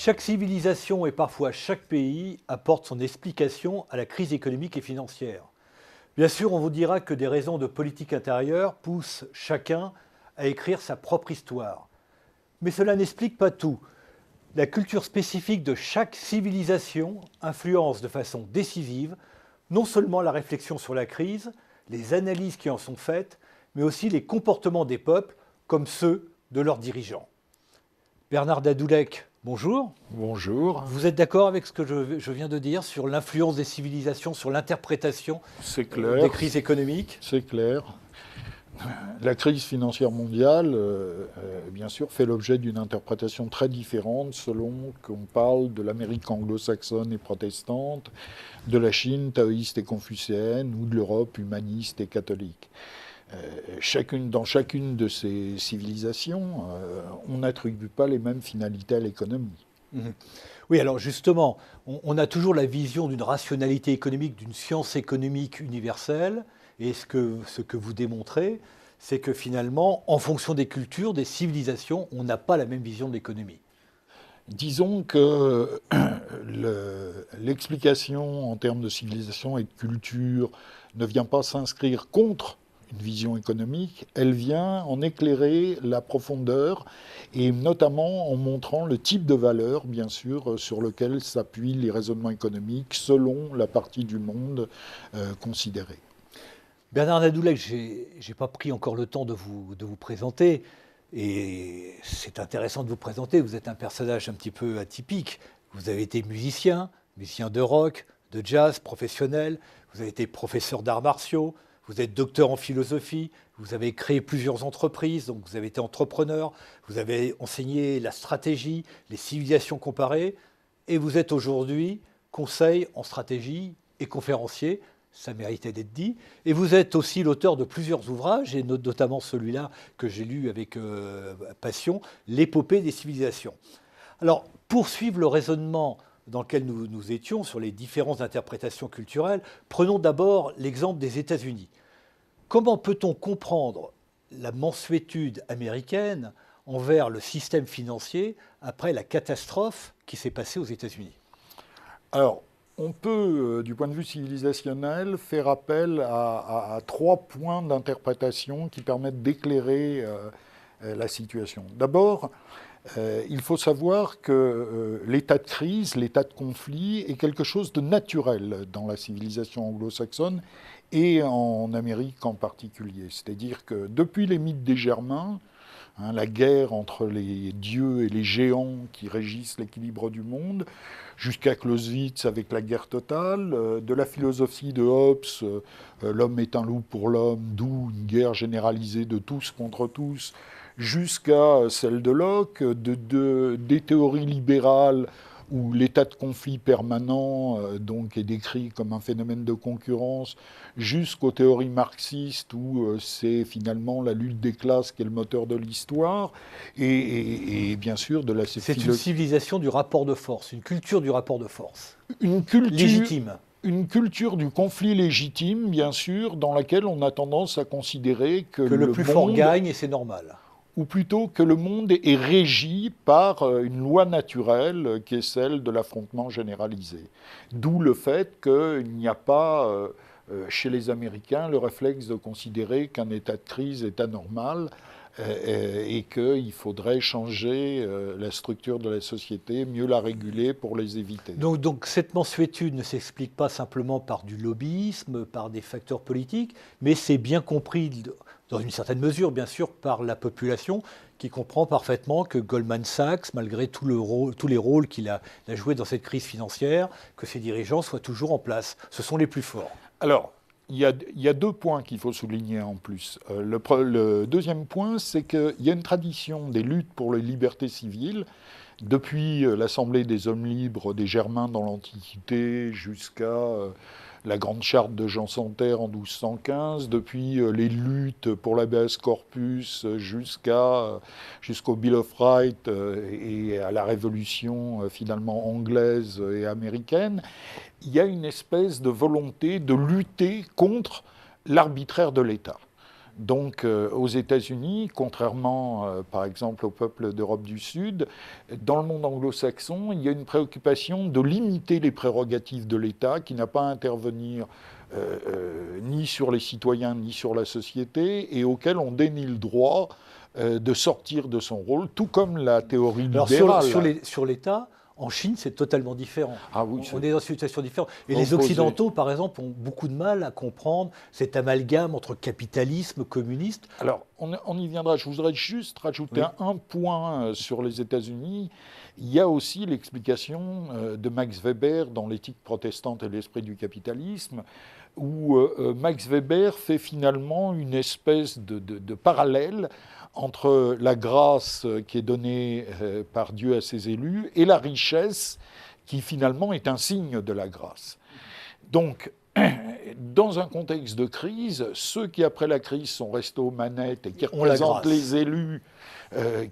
Chaque civilisation et parfois chaque pays apporte son explication à la crise économique et financière. Bien sûr, on vous dira que des raisons de politique intérieure poussent chacun à écrire sa propre histoire. Mais cela n'explique pas tout. La culture spécifique de chaque civilisation influence de façon décisive non seulement la réflexion sur la crise, les analyses qui en sont faites, mais aussi les comportements des peuples comme ceux de leurs dirigeants. Bernard Dadoulek, bonjour. Bonjour. Vous êtes d'accord avec ce que je viens de dire sur l'influence des civilisations, sur l'interprétation des crises économiques? C'est clair. La crise financière mondiale, bien sûr, fait l'objet d'une interprétation très différente selon qu'on parle de l'Amérique anglo-saxonne et protestante, de la Chine taoïste et confucéenne ou de l'Europe humaniste et catholique. Dans chacune de ces civilisations, on n'attribue pas les mêmes finalités à l'économie. Mmh. Oui, alors justement, on a toujours la vision d'une rationalité économique, d'une science économique universelle, et ce que vous démontrez, c'est que finalement, en fonction des cultures, des civilisations, on n'a pas la même vision de l'économie. Disons que l'explication en termes de civilisation et de culture ne vient pas s'inscrire contre une vision économique, elle vient en éclairer la profondeur et notamment en montrant le type de valeur, bien sûr, sur lequel s'appuient les raisonnements économiques selon la partie du monde considérée. Bernard Dadoulek, je n'ai pas pris encore le temps de vous présenter, et c'est intéressant de vous présenter. Vous êtes un personnage un petit peu atypique. Vous avez été musicien de rock, de jazz, professionnel. Vous avez été professeur d'arts martiaux. Vous êtes docteur en philosophie, vous avez créé plusieurs entreprises, donc vous avez été entrepreneur, vous avez enseigné la stratégie, les civilisations comparées, et vous êtes aujourd'hui conseil en stratégie et conférencier, ça méritait d'être dit, et vous êtes aussi l'auteur de plusieurs ouvrages, et notamment celui-là que j'ai lu avec passion, L'épopée des civilisations. Alors, pour suivre le raisonnement dans lequel nous étions sur les différentes interprétations culturelles, prenons d'abord l'exemple des États-Unis. Comment peut-on comprendre la mansuétude américaine envers le système financier après la catastrophe qui s'est passée aux États-Unis? Alors, on peut, du point de vue civilisationnel, faire appel à 3 points d'interprétation qui permettent d'éclairer la situation. D'abord, il faut savoir que l'état de crise, l'état de conflit est quelque chose de naturel dans la civilisation anglo-saxonne et en Amérique en particulier. C'est-à-dire que depuis les mythes des Germains, la guerre entre les dieux et les géants qui régissent l'équilibre du monde, jusqu'à Clausewitz avec la guerre totale, de la philosophie de Hobbes, l'homme est un loup pour l'homme, d'où une guerre généralisée de tous contre tous, jusqu'à celle de Locke, des théories libérales où l'état de conflit permanent donc est décrit comme un phénomène de concurrence, jusqu'aux théories marxistes où c'est finalement la lutte des classes qui est le moteur de l'histoire, et bien sûr de la... C'est une civilisation du rapport de force, une culture du rapport de force. Une culture légitime. Une culture du conflit légitime, bien sûr, dans laquelle on a tendance à considérer que le plus fort gagne et c'est normal. Ou plutôt que le monde est régi par une loi naturelle qui est celle de l'affrontement généralisé. D'où le fait qu'il n'y a pas, chez les Américains, le réflexe de considérer qu'un état de crise est anormal et qu'il faudrait changer la structure de la société, mieux la réguler pour les éviter. Donc cette mansuétude ne s'explique pas simplement par du lobbyisme, par des facteurs politiques, mais c'est bien compris dans une certaine mesure, bien sûr, par la population qui comprend parfaitement que Goldman Sachs, malgré tous les rôles qu'il a joués dans cette crise financière, que ses dirigeants soient toujours en place. Ce sont les plus forts. Alors, il y a 2 points qu'il faut souligner en plus. Le deuxième point, c'est qu'il y a une tradition des luttes pour les libertés civiles, depuis l'Assemblée des hommes libres des Germains dans l'Antiquité jusqu'à la Grande Charte de Jean sans Terre en 1215, depuis les luttes pour l'habeas corpus jusqu'au Bill of Rights et à la Révolution finalement anglaise et américaine, il y a une espèce de volonté de lutter contre l'arbitraire de l'État. Donc, aux États-Unis, contrairement, par exemple, au peuple d'Europe du Sud, dans le monde anglo-saxon, il y a une préoccupation de limiter les prérogatives de l'État, qui n'a pas à intervenir ni sur les citoyens, ni sur la société, et auquel on dénie le droit de sortir de son rôle, tout comme la théorie libérale. Sur l'État, en Chine, c'est totalement différent. Ah oui, on est dans une situation différente. Et opposé. les Occidentaux, par exemple, ont beaucoup de mal à comprendre cet amalgame entre capitalisme, communiste. Alors, on y viendra. Je voudrais juste rajouter un point sur les États-Unis. Il y a aussi l'explication de Max Weber dans l'Éthique protestante et l'esprit du capitalisme, où Max Weber fait finalement une espèce de parallèle entre la grâce qui est donnée par Dieu à ses élus et la richesse qui finalement est un signe de la grâce. Donc, dans un contexte de crise, ceux qui après la crise sont restés aux manettes et qui représentent les élus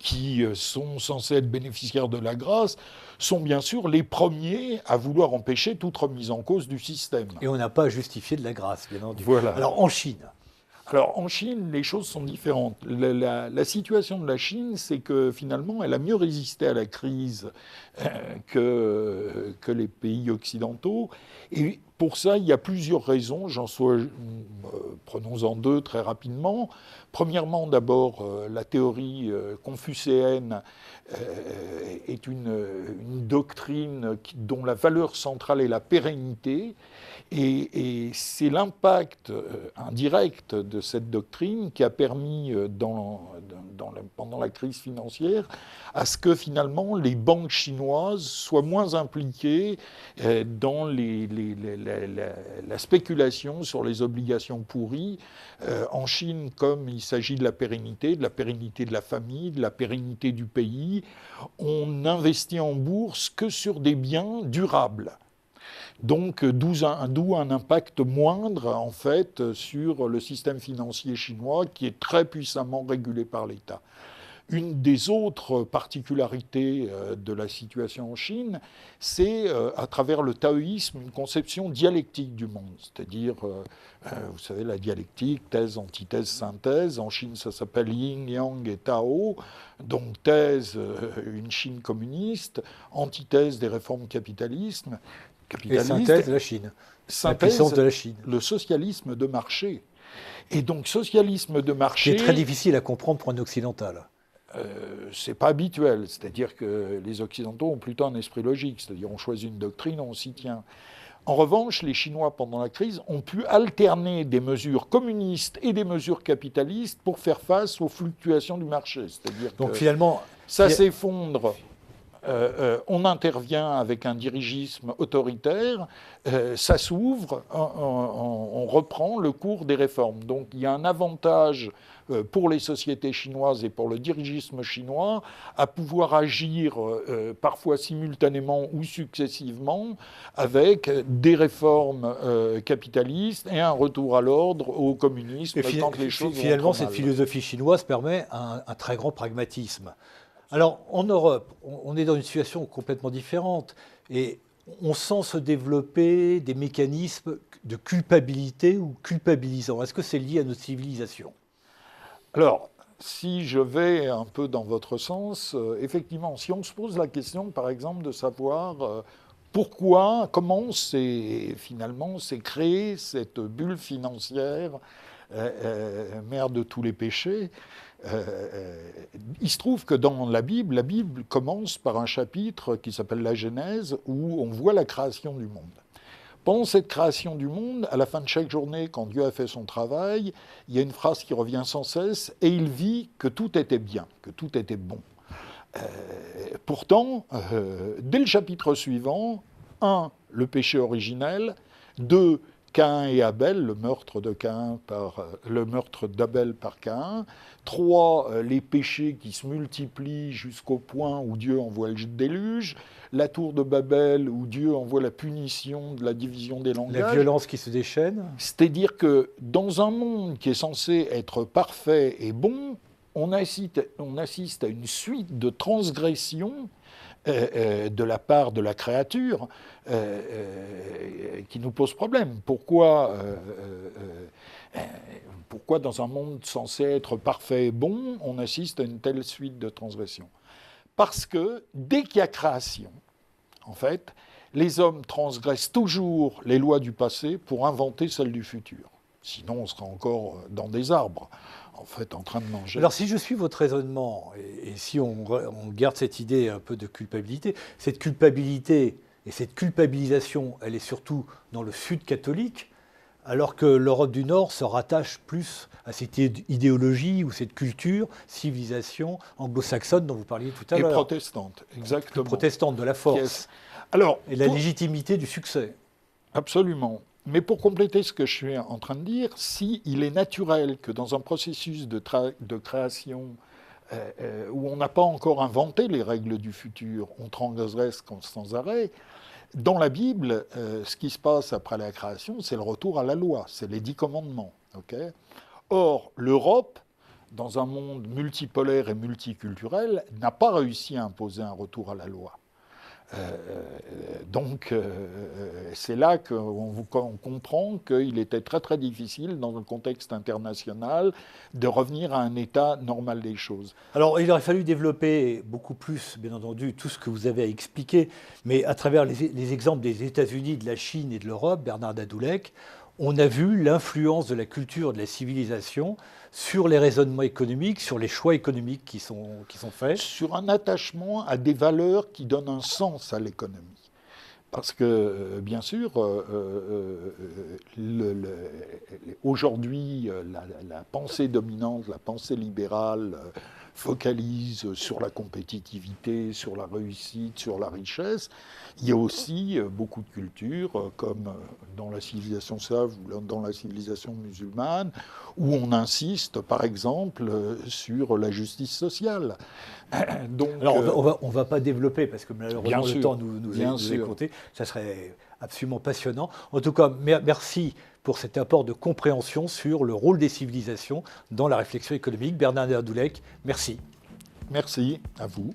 qui sont censés être bénéficiaires de la grâce sont bien sûr les premiers à vouloir empêcher toute remise en cause du système. Et on n'a pas à justifier de la grâce, bien entendu. Voilà. Alors en Chine, les choses sont différentes. La situation de la Chine, c'est que finalement, elle a mieux résisté à la crise que les pays occidentaux. Et pour ça, il y a plusieurs raisons. Prenons-en deux très rapidement. Premièrement, d'abord, la théorie confucéenne est une doctrine dont la valeur centrale est la pérennité. Et c'est l'impact indirect de cette doctrine qui a permis, pendant la crise financière, à ce que finalement les banques chinoises soient moins impliquées dans la spéculation sur les obligations pourries. En Chine, comme il s'agit de la pérennité de la famille, de la pérennité du pays, on n'investit en bourse que sur des biens durables. Donc, d'où un impact moindre, en fait, sur le système financier chinois, qui est très puissamment régulé par l'État. Une des autres particularités de la situation en Chine, c'est, à travers le taoïsme, une conception dialectique du monde. C'est-à-dire, vous savez, la dialectique, thèse, antithèse, synthèse. En Chine, ça s'appelle yin, yang et tao. Donc, thèse, une Chine communiste, antithèse des réformes capitalistes. Et synthèse, la Chine. La puissance de la Chine. Le socialisme de marché. Et donc, socialisme de marché... C'est très difficile à comprendre pour un occidental. C'est pas habituel. C'est-à-dire que les Occidentaux ont plutôt un esprit logique. C'est-à-dire on choisit une doctrine, on s'y tient. En revanche, les Chinois, pendant la crise, ont pu alterner des mesures communistes et des mesures capitalistes pour faire face aux fluctuations du marché. C'est-à-dire donc, finalement, ça s'effondre... on intervient avec un dirigisme autoritaire, ça s'ouvre, on reprend le cours des réformes. Donc il y a un avantage pour les sociétés chinoises et pour le dirigisme chinois à pouvoir agir parfois simultanément ou successivement avec des réformes capitalistes et un retour à l'ordre au communisme. Finalement, cette philosophie chinoise permet un très grand pragmatisme. Alors, en Europe, on est dans une situation complètement différente et on sent se développer des mécanismes de culpabilité ou culpabilisants. Est-ce que c'est lié à notre civilisation ? Alors, si je vais un peu dans votre sens, effectivement, si on se pose la question, par exemple, de savoir comment s'est créée cette bulle financière, mère de tous les péchés, il se trouve que dans la Bible commence par un chapitre qui s'appelle la Genèse, où on voit la création du monde. Pendant cette création du monde, à la fin de chaque journée, quand Dieu a fait son travail, il y a une phrase qui revient sans cesse, et il vit que tout était bien, que tout était bon. Pourtant, dès le chapitre suivant, 1, le péché originel, 2, Caïn et Abel, le meurtre d'Abel par Caïn. 3, les péchés qui se multiplient jusqu'au point où Dieu envoie le déluge. La tour de Babel, où Dieu envoie la punition de la division des langages. La violence qui se déchaîne. C'est-à-dire que dans un monde qui est censé être parfait et bon, on assiste à une suite de transgressions de la part de la créature qui nous pose problème. Pourquoi dans un monde censé être parfait et bon, on assiste à une telle suite de transgressions? Parce que dès qu'il y a création, en fait, les hommes transgressent toujours les lois du passé pour inventer celles du futur. Sinon, on serait encore dans des arbres, en fait, en train de manger. Alors, si je suis votre raisonnement, et si on garde cette idée un peu de culpabilité, cette culpabilité et cette culpabilisation, elle est surtout dans le Sud catholique, alors que l'Europe du Nord se rattache plus à cette idéologie ou cette culture, civilisation anglo-saxonne dont vous parliez tout à l'heure. Et protestante, exactement. Protestante, de la force. Alors, et la légitimité du succès. Absolument. Mais pour compléter ce que je suis en train de dire, s'il est naturel que dans un processus de création où on n'a pas encore inventé les règles du futur, on transgresse sans arrêt, dans la Bible, ce qui se passe après la création, c'est le retour à la loi, c'est les 10 commandements. Okay. Or, l'Europe, dans un monde multipolaire et multiculturel, n'a pas réussi à imposer un retour à la loi. Donc, c'est là qu'on comprend qu'il était très très difficile, dans un contexte international, de revenir à un état normal des choses. Alors, il aurait fallu développer beaucoup plus, bien entendu, tout ce que vous avez à expliquer, mais à travers les exemples des États-Unis, de la Chine et de l'Europe, Bernard Dadoulek, on a vu l'influence de la culture, de la civilisation sur les raisonnements économiques, sur les choix économiques qui sont faits. Sur un attachement à des valeurs qui donnent un sens à l'économie. Parce que, bien sûr, aujourd'hui, la pensée dominante, la pensée libérale, focalise sur la compétitivité, sur la réussite, sur la richesse. Il y a aussi beaucoup de cultures, comme dans la civilisation slave ou dans la civilisation musulmane, où on insiste, par exemple, sur la justice sociale. Donc, alors, on ne va pas développer, parce que malheureusement, le temps nous est compté. Ça serait absolument passionnant. En tout cas, merci pour cet apport de compréhension sur le rôle des civilisations dans la réflexion économique. Bernard Dadoulek, merci. Merci à vous.